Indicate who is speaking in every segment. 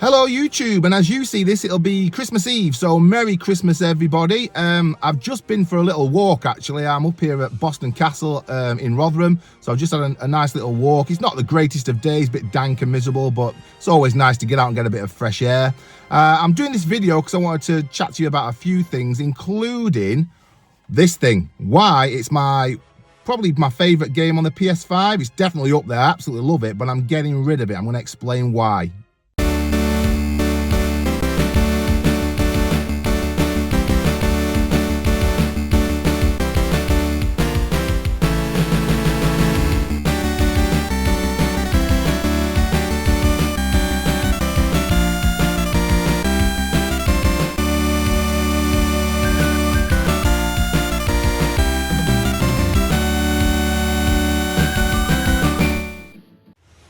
Speaker 1: Hello YouTube, and as you see this, it'll be Christmas Eve, so Merry Christmas everybody. I've just been for a little walk actually. I'm up here at Boston Castle in Rotherham, so I've just had a nice little walk. It's not the greatest of days, a bit dank and miserable, but it's always nice to get out and get a bit of fresh air. I'm doing this video because I wanted to chat to you about a few things, including this thing. Why it's probably my favourite game on the PS5. It's definitely up there, I absolutely love it, but I'm getting rid of it. I'm going to explain why.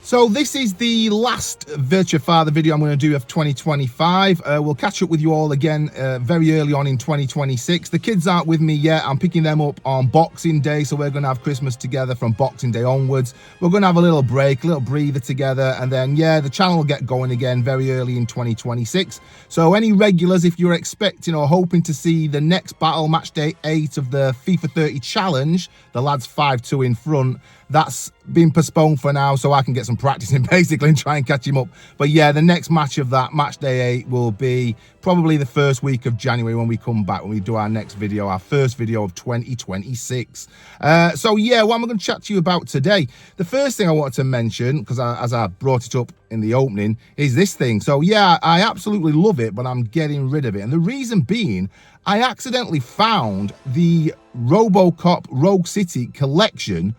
Speaker 1: So this is the last VirtuaFather video I'm going to do of 2025. We'll catch up with you all again very early on in 2026. The kids aren't with me yet. I'm picking them up on Boxing Day, so we're going to have Christmas together from Boxing Day onwards. We're going to have a little break, a little breather together, and then, yeah, the channel will get going again very early in 2026. So any regulars, if you're expecting or hoping to see the next battle, match day 8 of the FIFA 30 challenge, the lads 5-2 in front, that's been postponed for now so I can get some practice in basically and try and catch him up. But yeah, the next match of that, match day 8, will be probably the first week of January when we come back, when we do our next video, our first video of 2026. So yeah, what am I going to chat to you about today? The first thing I wanted to mention, because as I brought it up in the opening, is this thing. So yeah, I absolutely love it, but I'm getting rid of it. And the reason being, I accidentally found the RoboCop Rogue City Collection,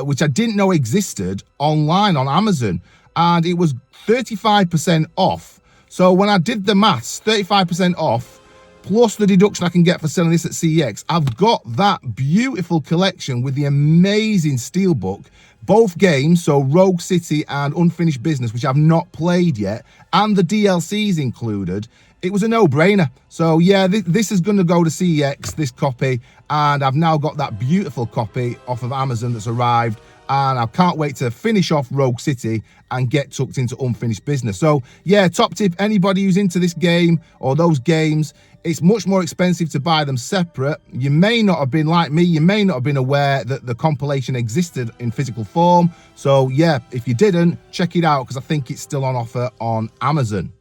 Speaker 1: which I didn't know existed, online on Amazon, and it was 35% off. So when I did the maths, 35% off plus the deduction I can get for selling this at CEX, I've got that beautiful collection with the amazing steelbook, both games, so Rogue City and Unfinished Business, which I've not played yet, and the DLCs included. It was a no-brainer. So yeah, this is going to go to CEX, this copy, and I've now got that beautiful copy off of Amazon that's arrived, and I can't wait to finish off Rogue City and get tucked into Unfinished Business. So yeah, top tip, anybody who's into this game or those games, it's much more expensive to buy them separate. You may not have been like me, you may not have been aware that the compilation existed in physical form. So yeah, if you didn't, check it out because I think it's still on offer on Amazon.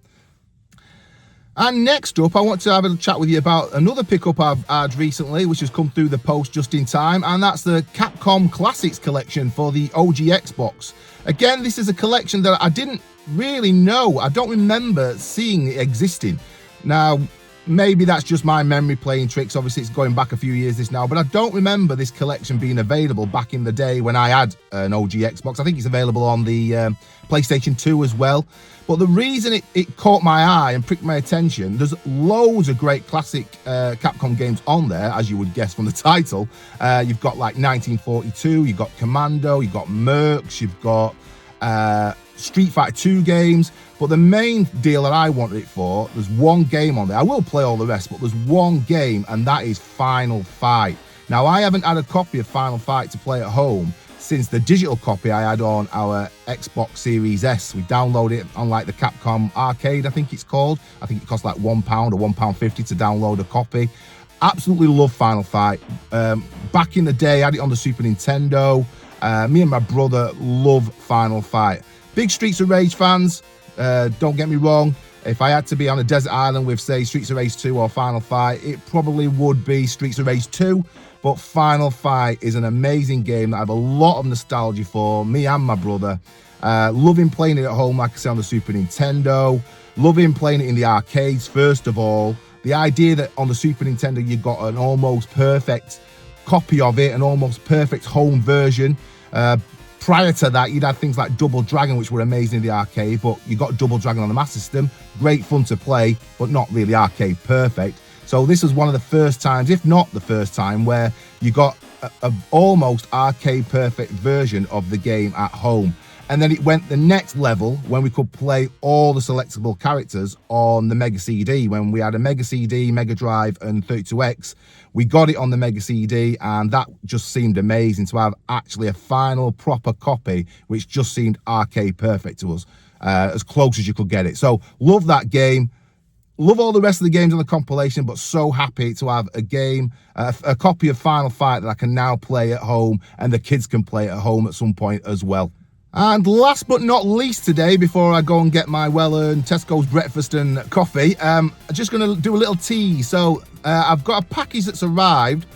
Speaker 1: And next up, I want to have a chat with you about another pickup I've had recently, which has come through the post just in time, and that's the Capcom Classics Collection for the OG Xbox. Again, this is a collection that I didn't really know. I don't remember seeing it existing. Now, maybe that's just my memory playing tricks. Obviously, it's going back a few years this now, but I don't remember this collection being available back in the day when I had an OG Xbox. I think it's available on the PlayStation 2 as well. But the reason it caught my eye and pricked my attention, there's loads of great classic Capcom games on there, as you would guess from the title. You've got like 1942, you've got Commando, you've got Mercs, you've got Street Fighter 2 games. But the main deal that I wanted it for, there's one game on there. I will play all the rest, but there's one game, and that is Final Fight. Now, I haven't had a copy of Final Fight to play at home since the digital copy I had on our Xbox Series S. We downloaded it on like the Capcom Arcade, I think it's called. I think it cost like £1 or £1.50 to download a copy. Absolutely love Final Fight. Back in the day, I had it on the Super Nintendo. Me and my brother love Final Fight. Big Streets of Rage fans, don't get me wrong. If I had to be on a desert island with, say, Streets of Rage 2 or Final Fight, it probably would be Streets of Rage 2. But Final Fight is an amazing game that I have a lot of nostalgia for, me and my brother. Loving playing it at home, like I say, on the Super Nintendo. Loving playing it in the arcades, first of all. The idea that on the Super Nintendo you got an almost perfect copy of it, an almost perfect home version. Prior to that, you'd had things like Double Dragon, which were amazing in the arcade, but you got Double Dragon on the Master System. Great fun to play, but not really arcade perfect. So this was one of the first times, if not the first time, where you got a almost arcade perfect version of the game at home. And then it went the next level when we could play all the selectable characters on the Mega CD. When we had a Mega CD, Mega Drive and 32X, we got it on the Mega CD, and that just seemed amazing to have actually a final proper copy, which just seemed arcade perfect to us. as close as you could get it. So love that game. Love all the rest of the games on the compilation, but so happy to have a game, a copy of Final Fight that I can now play at home, and the kids can play at home at some point as well. And last but not least today, before I go and get my well-earned Tesco's breakfast and coffee, I'm just going to do a little tease. So I've got a package that's arrived,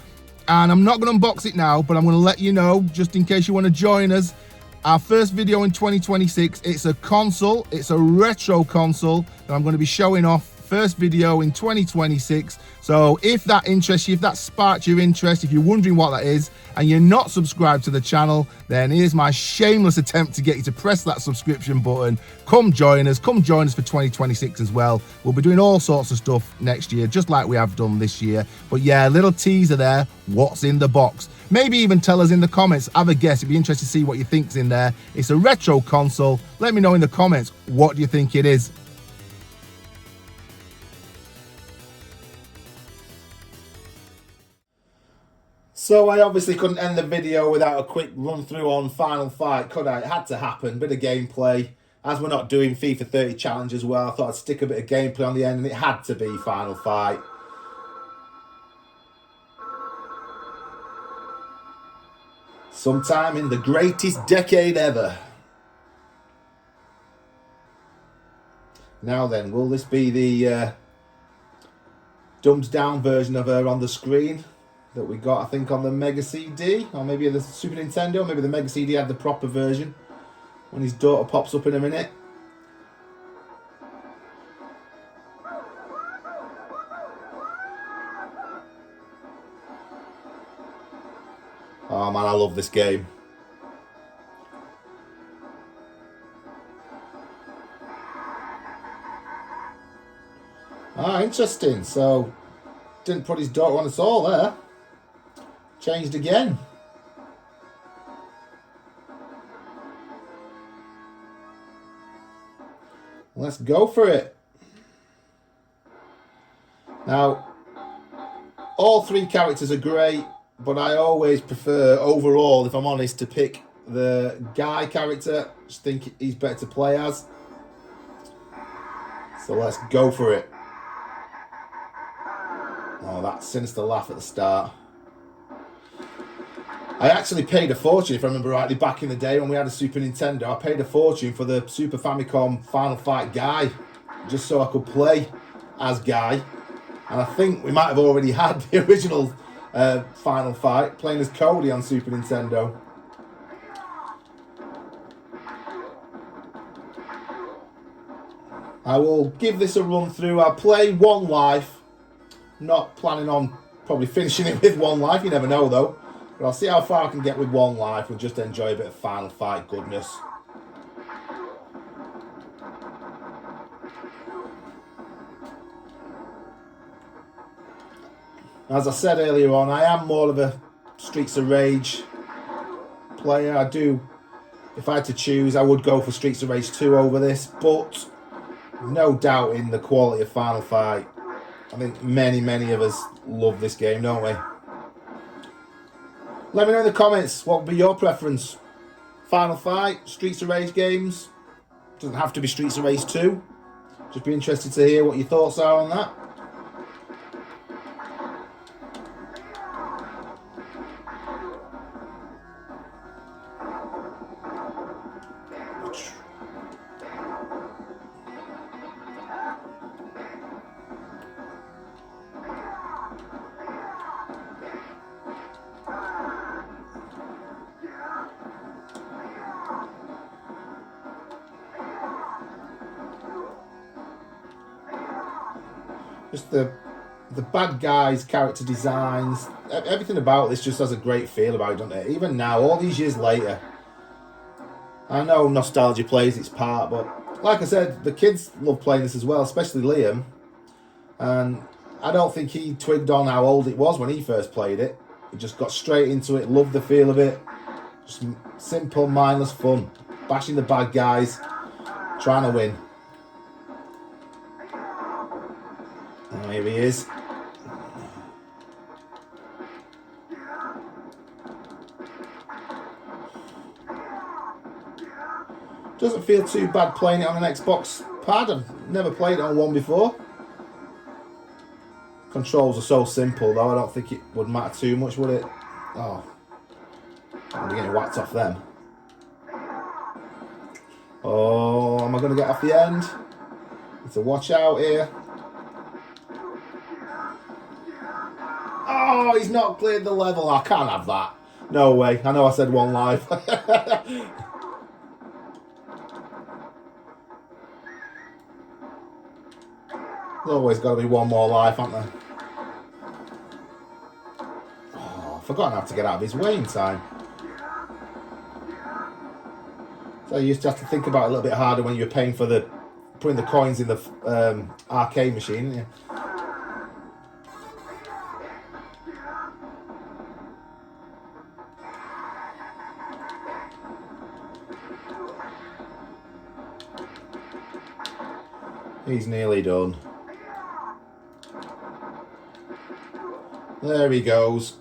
Speaker 1: and I'm not going to unbox it now, but I'm going to let you know, just in case you want to join us. Our first video in 2026, it's a console, it's a retro console that I'm going to be showing off. First video in 2026. So if that interests you, if that sparked your interest, if you're wondering what that is and you're not subscribed to the channel, then here's my shameless attempt to get you to press that subscription button. Come join us for 2026 as well. We'll be doing all sorts of stuff next year, just like we have done this year. But yeah, a little teaser there, what's in the box. Maybe even tell us in the comments, have a guess. It'd be interesting to see what you think's in there. It's a retro console. Let me know in the comments, what do you think it is? So I obviously couldn't end the video without a quick run through on Final Fight, could I? It had to happen, bit of gameplay. As we're not doing FIFA 30 challenge as well, I thought I'd stick a bit of gameplay on the end, and it had to be Final Fight. Sometime in the greatest decade ever. Now then, will this be the dumbed down version of her on the screen that we got, I think, on the Mega CD, or maybe the Super Nintendo? Maybe the Mega CD had the proper version when his daughter pops up in a minute. Oh man, I love this game. Ah, interesting. So didn't put his daughter on at all there. Changed again. Let's go for it. Now, all three characters are great, but I always prefer, overall, if I'm honest, to pick the Guy character. Just think he's better to play as. So let's go for it. Oh, that sinister laugh at the start. I actually paid a fortune, if I remember rightly, back in the day when we had a Super Nintendo. I paid a fortune for the Super Famicom Final Fight Guy, just so I could play as Guy. And I think we might have already had the original Final Fight, playing as Cody on Super Nintendo. I will give this a run through. I'll play one life. Not planning on probably finishing it with one life. You never know though. But I'll see how far I can get with one life and just enjoy a bit of Final Fight goodness. As I said earlier on, I am more of a Streets of Rage player. I do, if I had to choose, I would go for Streets of Rage 2 over this, but no doubt in the quality of Final Fight. I think many of us love this game, don't we? Let me know in the comments, what would be your preference? Final Fight, Streets of Rage games? Doesn't have to be Streets of Rage 2. Just be interested to hear what your thoughts are on that. Just the bad guys' character designs, everything about this just has a great feel about it, doesn't it? Even now, all these years later, I know nostalgia plays its part, but like I said, the kids love playing this as well, especially Liam. And I don't think he twigged on how old it was when he first played it. He just got straight into it, loved the feel of it. Just simple, mindless fun. Bashing the bad guys, trying to win. Oh, here he is. Doesn't feel too bad playing it on an Xbox pad. I've never played it on one before. Controls are so simple though, I don't think it would matter too much, would it? Oh, I'm getting whacked off them. Oh, am I going to get off the end? Need to watch out here. Oh, he's not cleared the level. I can't have that. No way. I know I said one life. There's always got to be one more life, hasn't there? Oh, I've forgotten how to get out of his way in time. So you used to have to think about it a little bit harder when you were paying for putting the coins in the arcade machine, didn't you? He's nearly done. There he goes.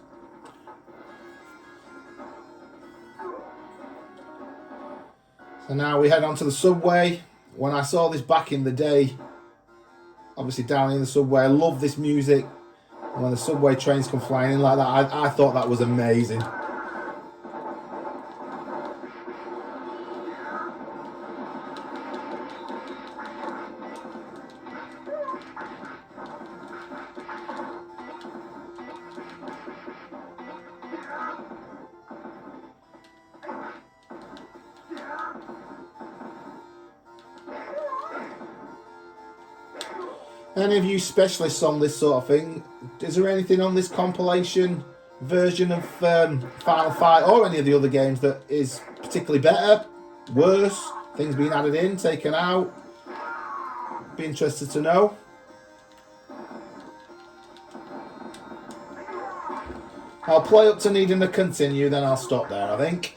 Speaker 1: So now we head on to the subway. When I saw this back in the day, obviously down in the subway, I love this music. And when the subway trains come flying in like that, I thought that was amazing. Any of you specialists on this sort of thing, is there anything on this compilation version of Final Fight or any of the other games that is particularly better, worse, things being added in, taken out? Be interested to know. I'll play up to needing to continue, then I'll stop there, I think.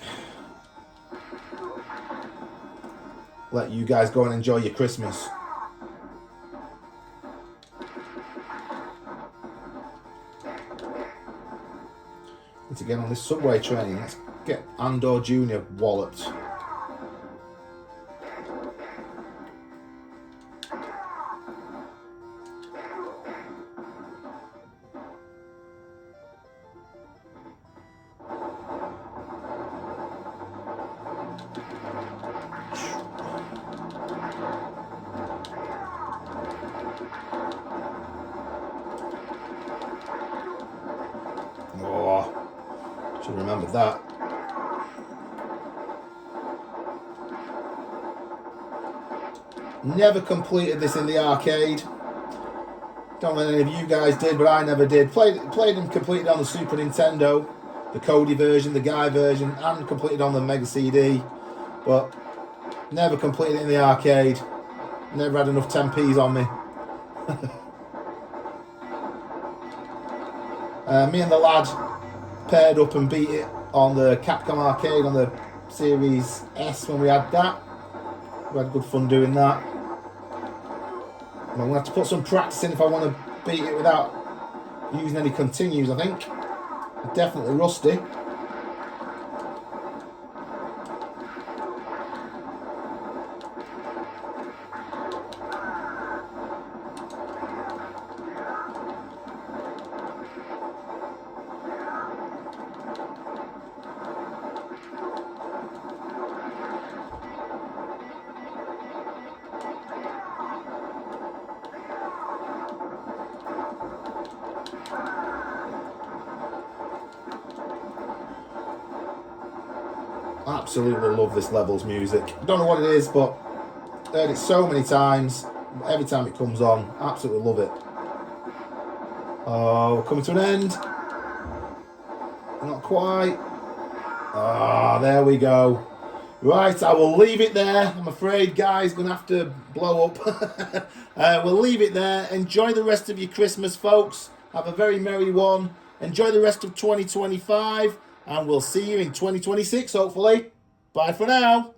Speaker 1: Let you guys go and enjoy your Christmas. To get on this subway train, let's get Andor Jr. walloped. Oh. Should remember that. Never completed this in the arcade. Don't know if any of you guys did, but I never did. Played and completed on the Super Nintendo, the Cody version, the Guy version, and completed on the Mega CD. But never completed it in the arcade. Never had enough 10p's on me. Me and the lad paired up and beat it on the Capcom arcade on the Series S when we had that. We had good fun doing that. I'm going to have to put some practice in if I want to beat it without using any continues, I think. I'm definitely rusty. Absolutely love this level's music. Don't know what it is, but heard it so many times. Every time it comes on, absolutely love it. Oh, we're coming to an end. Not quite. Ah, there we go. Right, I will leave it there. I'm afraid Guy's going to have to blow up. We'll leave it there. Enjoy the rest of your Christmas, folks. Have a very merry one. Enjoy the rest of 2025. And we'll see you in 2026, hopefully. Bye for now.